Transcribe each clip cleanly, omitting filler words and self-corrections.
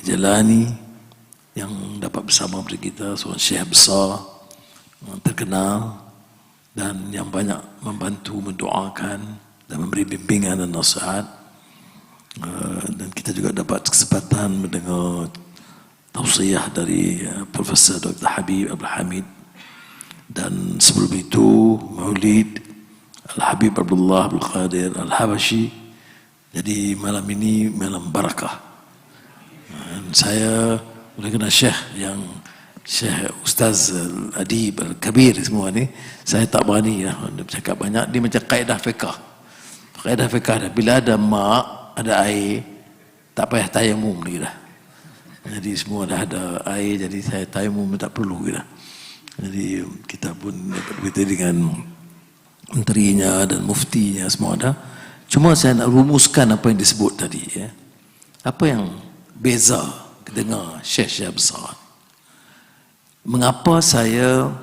Jalani yang dapat bersama kita, seorang syekh besar, terkenal dan yang banyak membantu mendoakan dan memberi bimbingan dan nasihat. Dan kita juga dapat kesempatan mendengar tausiah dari Profesor Dr. Habib Abdul Hamid, dan sebelum itu Maulid Al-Habib Abdullah Abdul Qadir Al-Habashi. Jadi malam ini malam barakah. Dan saya oleh kerana Syekh Ustaz Al-Adib Al-Kabir semua ni, saya tak berani lah bercakap banyak. Dia macam kaedah fiqah. Kaedah fiqah dah, bila ada mak, ada air, tak payah tayamum lagi dah. Jadi semua dah ada air, jadi saya tayamum tak perlu lagi dah. Jadi kita pun dapat berita dengan menterinya dan muftinya, semua ada. Cuma saya nak rumuskan apa yang disebut tadi, ya. Apa yang beza dengar syekh-syekh besar? Mengapa saya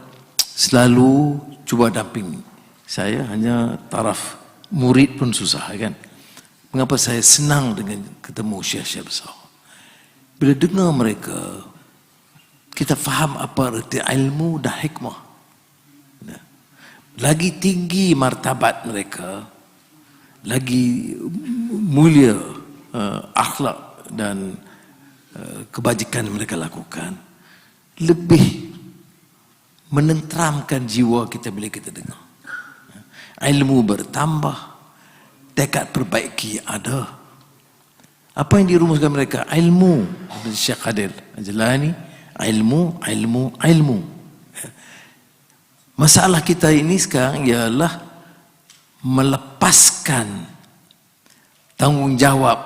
selalu cuba damping? Saya hanya taraf murid pun susah, kan? Mengapa saya senang dengan ketemu syekh-syekh besar? Bila dengar mereka, kita faham apa erti ilmu dan hikmah. Lagi tinggi martabat mereka, lagi mulia akhlak dan kebajikan mereka lakukan, lebih menenteramkan jiwa kita bila kita dengar. Ilmu bertambah, tekad perbaiki ada. Apa yang dirumuskan mereka? Ilmu. Syekh Qadir Al-Jilani, ilmu. Masalah kita ini sekarang ialah melepaskan tanggungjawab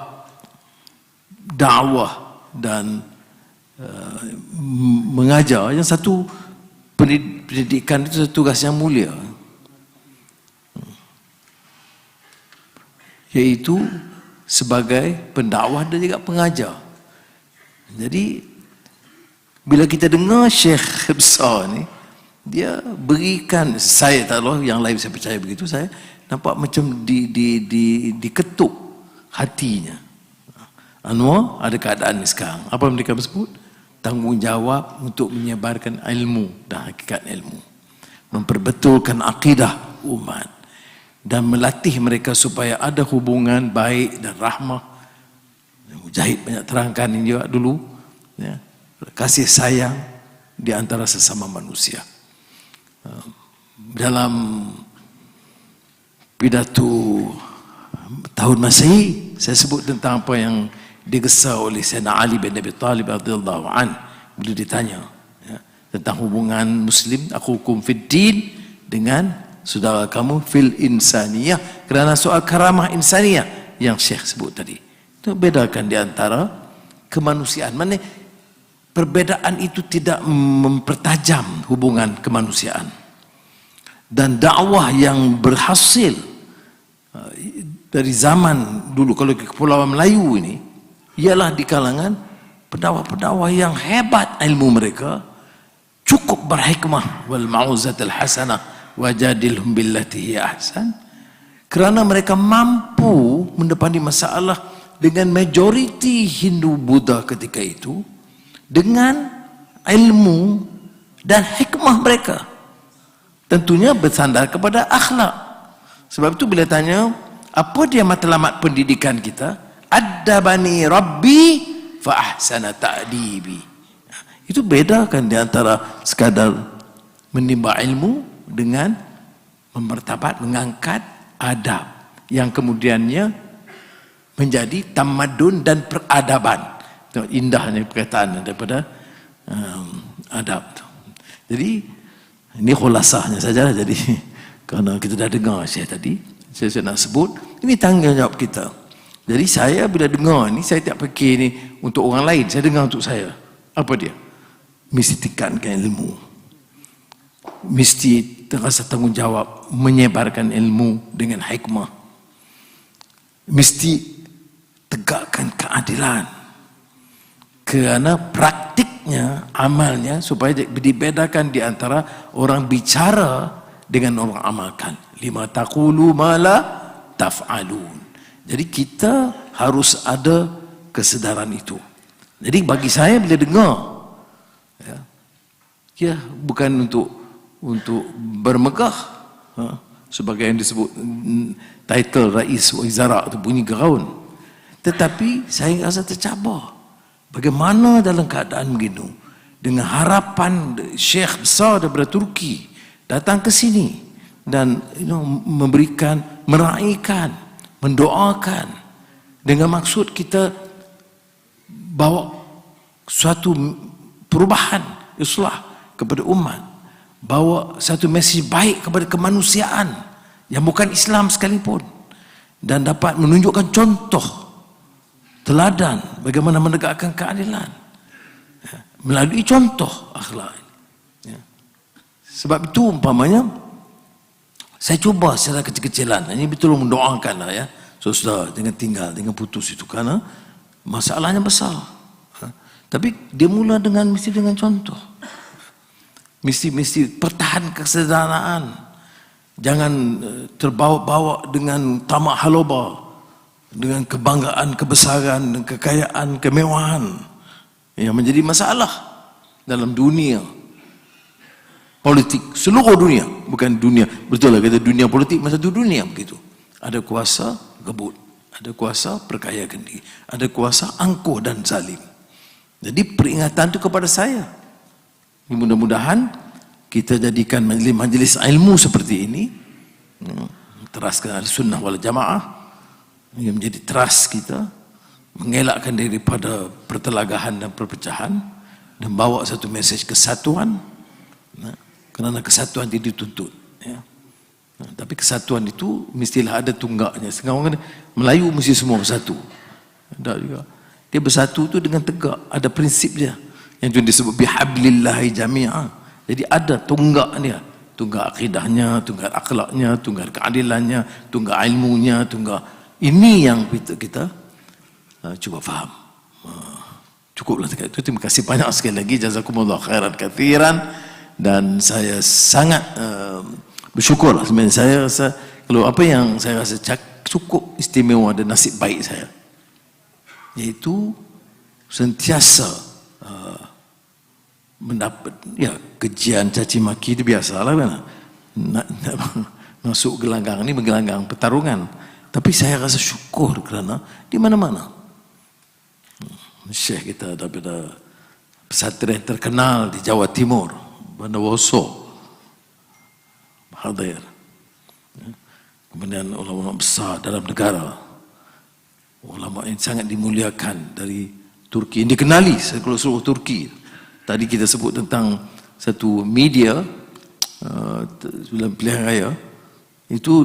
dakwah dan mengajar. Yang satu, pendidikan itu satu tugas yang mulia, iaitu sebagai pendakwah dan juga pengajar. Jadi bila kita dengar syekh besar ni, dia berikan, saya tak tahu yang lain saya percaya begitu, saya nampak macam diketuk hatinya. Anwar, ada keadaan ni sekarang, apa mereka sebut? Tanggungjawab untuk menyebarkan ilmu dan hakikat ilmu, memperbetulkan akidah umat dan melatih mereka supaya ada hubungan baik dan rahmah. Mujahid banyak terangkan ini juga dulu, ya, kasih sayang di antara sesama manusia. Dalam pidato tahun Masehi, saya sebut tentang apa yang digesa oleh Sayyidina Ali bin Abi Talib radhiyallahu an. Bila ditanya, ya, tentang hubungan Muslim, akhukum fid din, dengan saudara kamu fil insaniyah, kerana soal karamah insaniyah yang Syekh sebut tadi. Itu bedakan di antara kemanusiaan. Mana perbedaan itu tidak mempertajam hubungan kemanusiaan. Dan dakwah yang berhasil dari zaman dulu, kalau ke Kepulauan Melayu ini, ialah di kalangan pendakwah-pendakwah yang hebat ilmu mereka, cukup berhikmah, wal mauzatul hasanah wajadilhum billati hiya ahsan, kerana mereka mampu mendepani masalah dengan majoriti Hindu Buddha ketika itu dengan ilmu dan hikmah mereka, tentunya bersandar kepada akhlak. Sebab itu bila tanya apa dia matlamat pendidikan kita, addabani rabbi fa ahsana ta'dibi. Itu bedakan di antara sekadar menimba ilmu dengan memartabat, mengangkat adab yang kemudiannya menjadi tamadun dan peradaban. Itu indahnya perkataan daripada adab. Jadi ini khulasahnya saja. Jadi kerana kita dah dengar Syekh tadi, saya nak sebut, ini tanggungjawab kita. Jadi saya bila dengar ni, saya tak fikir ni untuk orang lain, saya dengar untuk saya. Apa dia? Mesti tekankan ilmu, mesti terasa tanggungjawab menyebarkan ilmu dengan hikmah, mesti tegakkan keadilan, kerana praktiknya, amalnya, supaya dibedakan di antara orang bicara dengan orang amalkan. Lima taqulu ma la taf'alun. Jadi kita harus ada kesedaran itu. Jadi bagi saya bila dengar, ya bukan untuk bermegah, sebagai yang disebut title Rais Wizara itu bunyi geraun, tetapi saya rasa tercabar. Bagaimana dalam keadaan begini, dengan harapan Syekh besar daripada Turki datang ke sini dan memberikan, meraihkan, mendoakan dengan maksud kita bawa suatu perubahan, islah kepada umat, bawa satu mesej baik kepada kemanusiaan yang bukan Islam sekalipun, dan dapat menunjukkan contoh teladan bagaimana menegakkan keadilan melalui contoh akhlak. Sebab itu umpamanya saya cuba secara kecil-kecilan, ini betul mendoakan lah ya, saudara dengan tinggal, dengan putus itu, karena masalahnya besar. Tapi dia mula mesti dengan contoh. Mesti pertahan kesederhanaan. Jangan terbawa-bawa dengan tamak haloba, dengan kebanggaan, kebesaran, kekayaan, kemewahan yang menjadi masalah dalam dunia politik, seluruh dunia. Bukan dunia, betul lah kata dunia politik, masa satu dunia begitu. Ada kuasa gebut, ada kuasa perkayakan diri, ada kuasa angkuh dan zalim. Jadi peringatan itu kepada saya. Mudah-mudahan kita jadikan majlis ilmu seperti ini, teraskan sunnah wal jamaah, yang menjadi teras kita, mengelakkan daripada pertelagahan dan perpecahan, dan bawa satu mesej kesatuan, kerana kesatuan itu dituntut. Tapi kesatuan itu mestilah ada tunggaknya. Setengah orang Melayu mesti semua bersatu. Tak juga. Dia bersatu tu dengan tegak, ada prinsip dia yang juga disebut bihablillahi jami'ah. Jadi ada tunggak dia, tunggak akidahnya, tunggak akhlaknya, tunggak keadilannya, tunggak ilmunya, tunggak ini yang kita cuba faham. Cukuplah dekat itu. Terima kasih banyak sekali lagi, jazakumullah khairan kathiran, dan saya sangat bersyukur lah. Sebenarnya saya rasa kalau apa yang saya rasa cukup istimewa dan nasib baik saya, iaitu sentiasa mendapat kejian caci maki itu biasalah kan, nak masuk gelanggang ini, menggelanggang pertarungan. Tapi saya rasa syukur kerana di mana-mana Syekh kita daripada pesantren terkenal di Jawa Timur, Bondowoso hadir, kemudian ulama-ulama besar dalam negara, ulama yang sangat dimuliakan dari Turki, yang dikenali seluruh Turki. Tadi kita sebut tentang satu media dalam pilihan raya, itu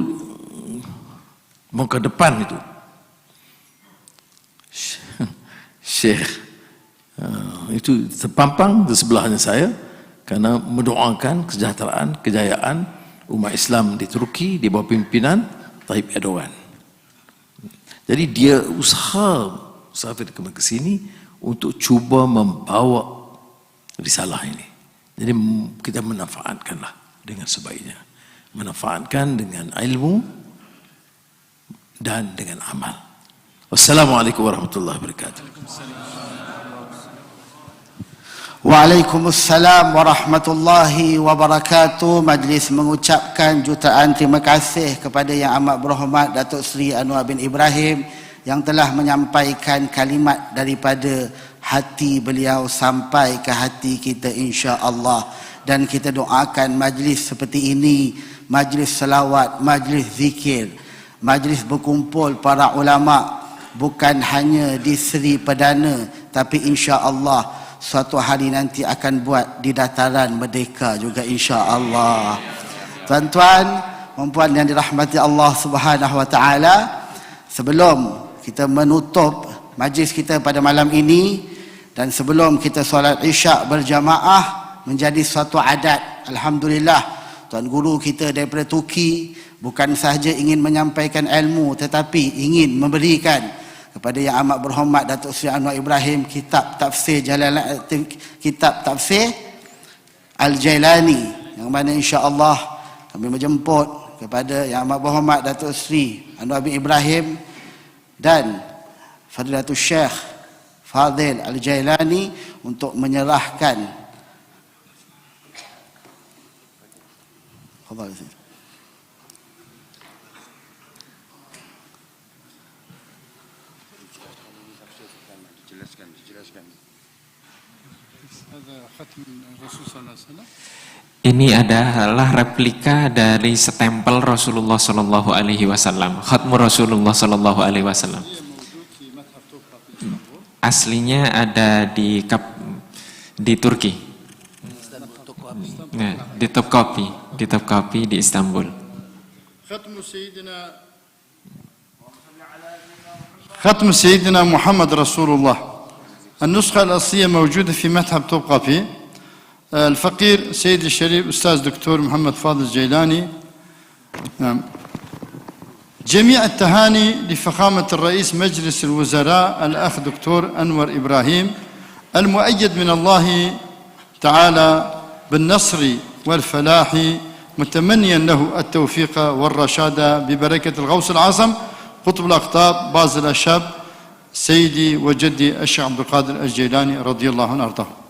muka depan itu Syekh itu terpampang di sebelahnya saya, karena mendoakan kesejahteraan, kejayaan umat Islam di Turki di bawah pimpinan Tayyip Erdogan. Jadi dia usaha ke sini untuk cuba membawa risalah ini. Jadi kita memanfaatkanlah dengan sebaiknya, memanfaatkan dengan ilmu dan dengan amal. Wassalamualaikum warahmatullahi wabarakatuh. Waalaikumsalam warahmatullahi wabarakatuh. Majlis mengucapkan jutaan terima kasih kepada Yang Amat Berhormat Datuk Seri Anwar bin Ibrahim yang telah menyampaikan kalimat daripada hati beliau sampai ke hati kita insya-Allah. Dan kita doakan majlis seperti ini, majlis selawat, majlis zikir, majlis berkumpul para ulama, bukan hanya di Seri Perdana, tapi insya-Allah suatu hari nanti akan buat di dataran Merdeka juga insya-Allah. Tuan-tuan, puan-puan yang dirahmati Allah Subhanahu wa taala, sebelum kita menutup majlis kita pada malam ini dan sebelum kita solat Isyak berjamaah, menjadi suatu adat, alhamdulillah, tuan guru kita daripada Turki bukan sahaja ingin menyampaikan ilmu, tetapi ingin memberikan kepada Yang Amat Berhormat Datuk Seri Anwar Ibrahim kitab tafsir kitab tafsir Al-Jailani, yang mana insya-Allah kami menjemput kepada Yang Amat Berhormat Datuk Seri Anwar bin Ibrahim dan Fadilatul Syekh Fadil Al-Jailani untuk menyerahkan Ini adalah replika dari stempel Rasulullah Sallallahu Alaihi Wasallam, Khatmu Rasulullah Sallallahu Alaihi Wasallam. Aslinya ada di Turki, nah, di Topkapi di Istanbul. ختم سيدنا محمد رسول الله. النسخة الأصلية موجودة في متحف توبقافي. الفقير سيد الشريف أستاذ دكتور محمد فاضل الجيلاني. نعم. جميع التهاني لفخامة الرئيس مجلس الوزراء الأخ دكتور أنور إبراهيم المؤيد من الله تعالى بالنصر والفلاح، متمنيا له التوفيق والرشاد ببركة الغوث العظم قطب الأقطاب باز الأشاب سيدي وجدي الشيخ عبد القادر الجيلاني رضي الله عنه أرضاه.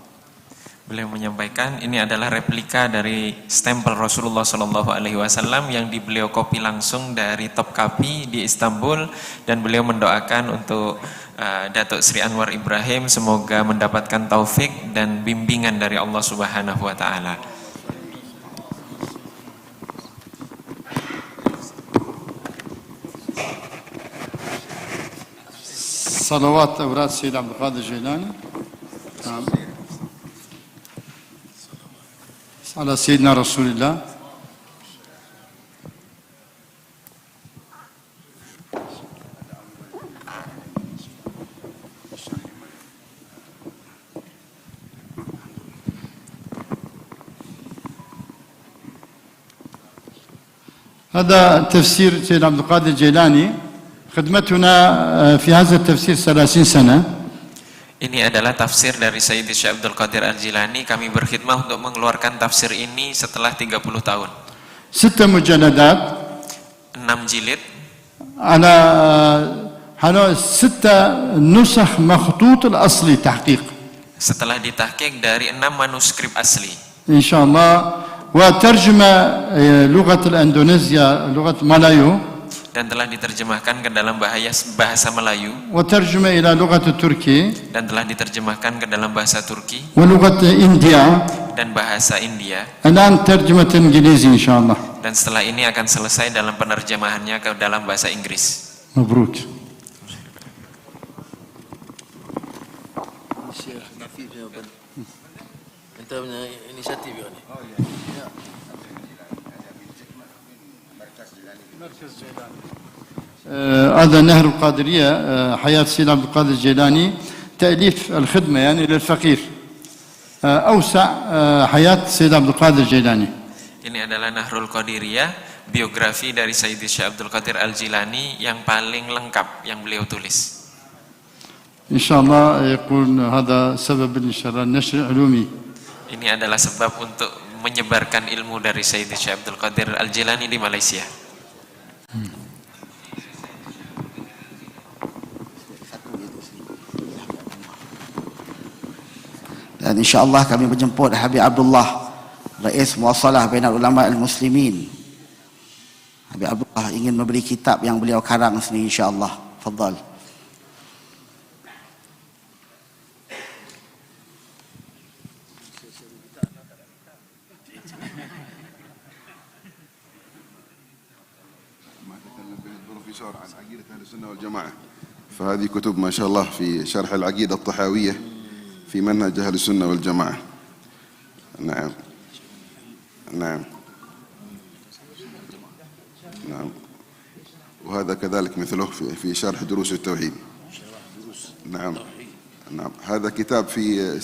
Beliau menyampaikan ini adalah replika dari stempel Rasulullah Shallallahu Alaihi Wasallam yang beliau kopi langsung dari Topkapi di Istanbul, dan beliau mendoakan untuk Datuk Sri Anwar Ibrahim semoga mendapatkan taufik dan bimbingan dari Allah Subhanahu Wa Taala. صلوات أوراد السيد عبد القادر الجيلاني على سيدنا رسول الله. هذا تفسير سيد عبد القادر الجيلاني. خدمتنا في هذا التفسير 30 سنة. Ini adalah tafsir dari Sayyidi Syekh Abdul Qadir Al-Jilani. Kami berkhidmah untuk mengeluarkan tafsir ini setelah 30 tahun. 6 مجلدات 6 jilid على 6 نسخ مخطوط الأصلي تحقيق setelah ditahqiq dari 6 manuskrip asli. إن شاء الله. وترجمة لغة الأندونيسيا لغة مالايو Dan telah diterjemahkan ke dalam bahasa Melayu, وترجمة إلى لغة التركي dan telah diterjemahkan ke dalam bahasa Turki ولغة إنديا. dan bahasa India. الآن ترجمة إنجليزي إن شاء الله. Dan setelah ini akan selesai dalam penerjemahannya ke dalam bahasa Inggris. مبروك. Kita punya inisiatif ya ni. هذا نهر القادرية حياة سيد عبد القادر الجيلاني، تأليف الخدمة يعني للفقير، أوسع حياة سيد عبد القادر الجيلاني. Ini adalah Nahrul Qadiriyah, biografi dari Sayyidi Syekh Abdul Qadir Al-Jilani yang paling lengkap yang beliau tulis. إن شاء الله يكون هذا سبب إن شاء الله نشر علومي. Ini adalah sebab untuk menyebarkan ilmu dari Sayyidi Syekh Abdul Qadir Al-Jilani di Malaysia. Dan insya-Allah kami menjemput Habib Abdullah, Rais Muassalah Bainal Ulama Al-Muslimin. Habib Abdullah ingin memberi kitab yang beliau karang sendiri insya-Allah. Fadhal. بروفيسور عن عقيدة أهل السنة والجماعة، فهذه كتب ما شاء الله في شرح العقيدة الطحاوية في منهج أهل السنة والجماعة. نعم نعم نعم. وهذا كذلك مثله في شرح دروس التوحيد. نعم نعم. هذا كتاب في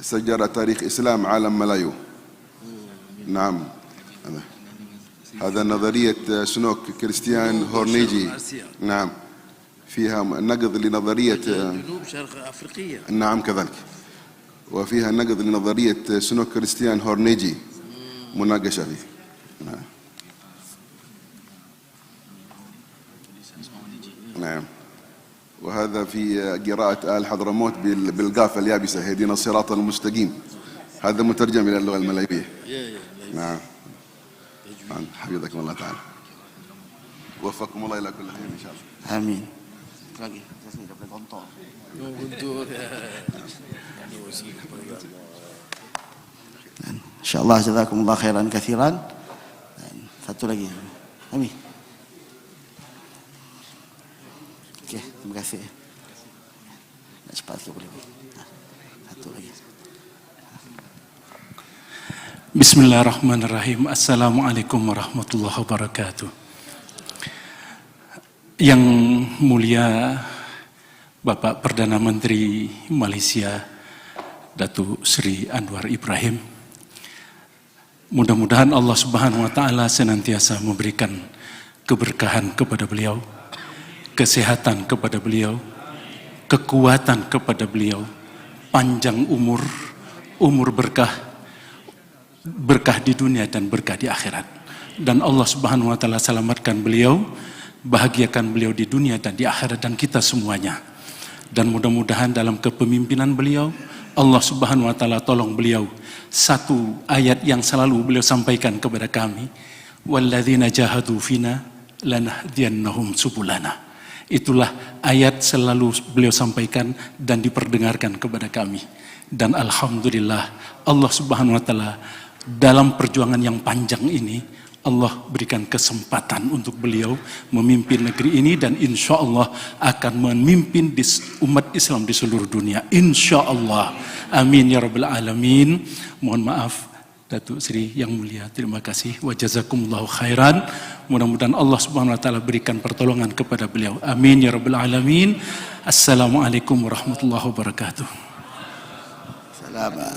سجل تاريخ إسلام عالم ملايو. نعم. هذا نظرية سنوك كريستيان هورنيجي. نعم. فيها نقد لنظرية جنوب شرق أفريقيا. نعم كذلك. وفيها نقد لنظرية سنوك كريستيان هورنيجي، مناقشة فيه. نعم. نعم. وهذا في قراءة آل حضرموت بالقافة اليابسة اهدنا الصراط المستقيم. هذا مترجم إلى اللغة الملايبية. نعم. حفظكم الله تعالى. وفقكم الله إلى كل خير إن شاء الله. Amin. Lagi, saya dapat kontol. InsyaAllah jazakumullah khairan kathiran. Dan satu lagi. Amin. Okey, terima kasih. Nak cepat sikit boleh. Satu lagi. Bismillahirrahmanirrahim. Assalamualaikum warahmatullahi wabarakatuh. Yang mulia Bapak Perdana Menteri Malaysia Datuk Seri Anwar Ibrahim, mudah-mudahan Allah Subhanahu wa taala senantiasa memberikan keberkahan kepada beliau, kesehatan kepada beliau, kekuatan kepada beliau, panjang umur, umur berkah di dunia dan berkah di akhirat. Dan Allah Subhanahu wa taala selamatkan beliau, bahagiakan beliau di dunia dan di akhirat dan kita semuanya. Dan mudah-mudahan dalam kepemimpinan beliau, Allah Subhanahu wa taala tolong beliau. Satu ayat yang selalu beliau sampaikan kepada kami, walladzina jahadu fina lanahdiyannahum subulana. Itulah ayat selalu beliau sampaikan dan diperdengarkan kepada kami. Dan alhamdulillah Allah Subhanahu wa taala dalam perjuangan yang panjang ini Allah berikan kesempatan untuk beliau memimpin negeri ini dan insya Allah akan memimpin umat Islam di seluruh dunia. Insya Allah. Amin ya rabbal alamin. Mohon maaf Datuk Seri yang mulia. Terima kasih. Wa jazakumullahu khairan. Mudah-mudahan Allah Subhanahu wa taala berikan pertolongan kepada beliau. Amin ya rabbal alamin. Assalamualaikum warahmatullahi wabarakatuh. Selamat.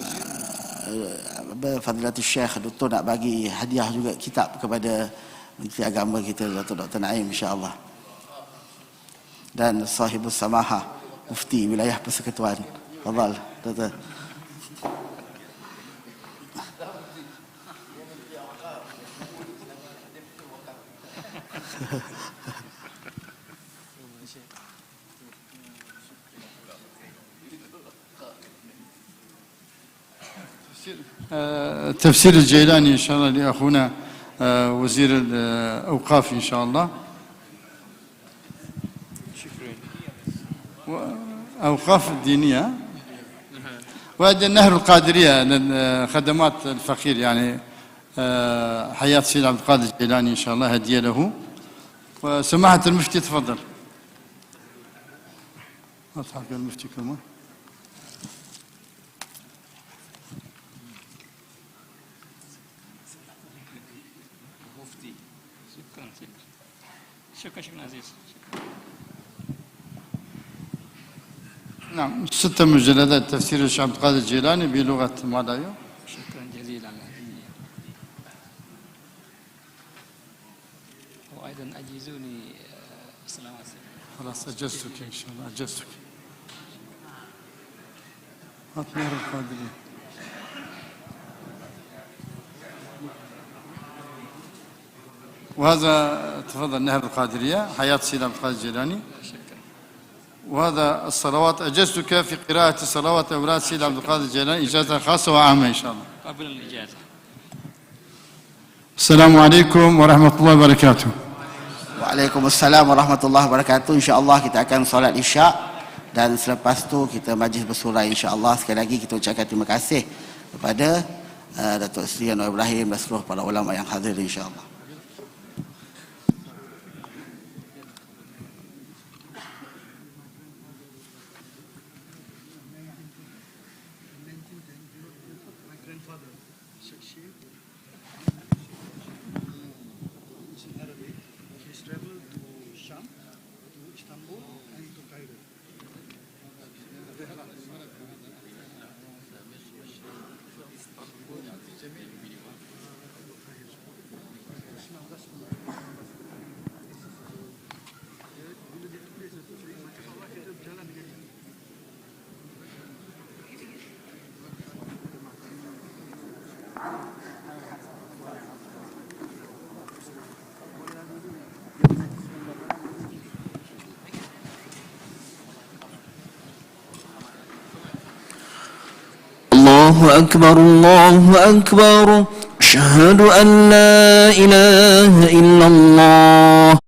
Fadilatul Syekh Doktor nak bagi hadiah juga kitab kepada Menteri Agama kita Dr. Naim insya-Allah. Dan sahibus samaha Mufti Wilayah Persekutuan. Fadhal Doktor. تفسير الجيلاني إن شاء الله لأخونا وزير الأوقاف إن شاء الله. أوقاف الدينية. وهذا النهر القادرية للخدمات الفقير يعني حياة سيد عبد القادر الجيلاني إن شاء الله هدية له. وسماحة المفتي تفضل. أضحك المفتي كمان. شكرا عزيز. نعم 6 مجلدات تفسير الشيخ عبد القادر الجيلاني بلغة مالايو. شكرا جزيلا. وأيضا أجيزوني السلام عليكم. خلاص أجزتك إن شاء الله أجزتك. نهر القادرية. وهذا تفضل نهر القادرية حياة سيد عبد القادر الجيلاني. وهذا الصلوات أجزتك في قراءة صلوات أولاد سيد عبد القادر الجيلاني إجازة خاصة وعامة إن شاء الله. قبل الإجازة. السلام عليكم ورحمة الله وبركاته. Waalaikumsalam warahmatullahi wabarakatuh. InsyaAllah kita akan solat isyak dan selepas tu kita majlis bersurai insyaAllah. Sekali lagi kita ucapkan terima kasih kepada Datuk Seri Anwar Ibrahim dan seluruh para ulama yang hadir insyaAllah. الله أكبر الله أكبر أشهد أن لا إله إلا الله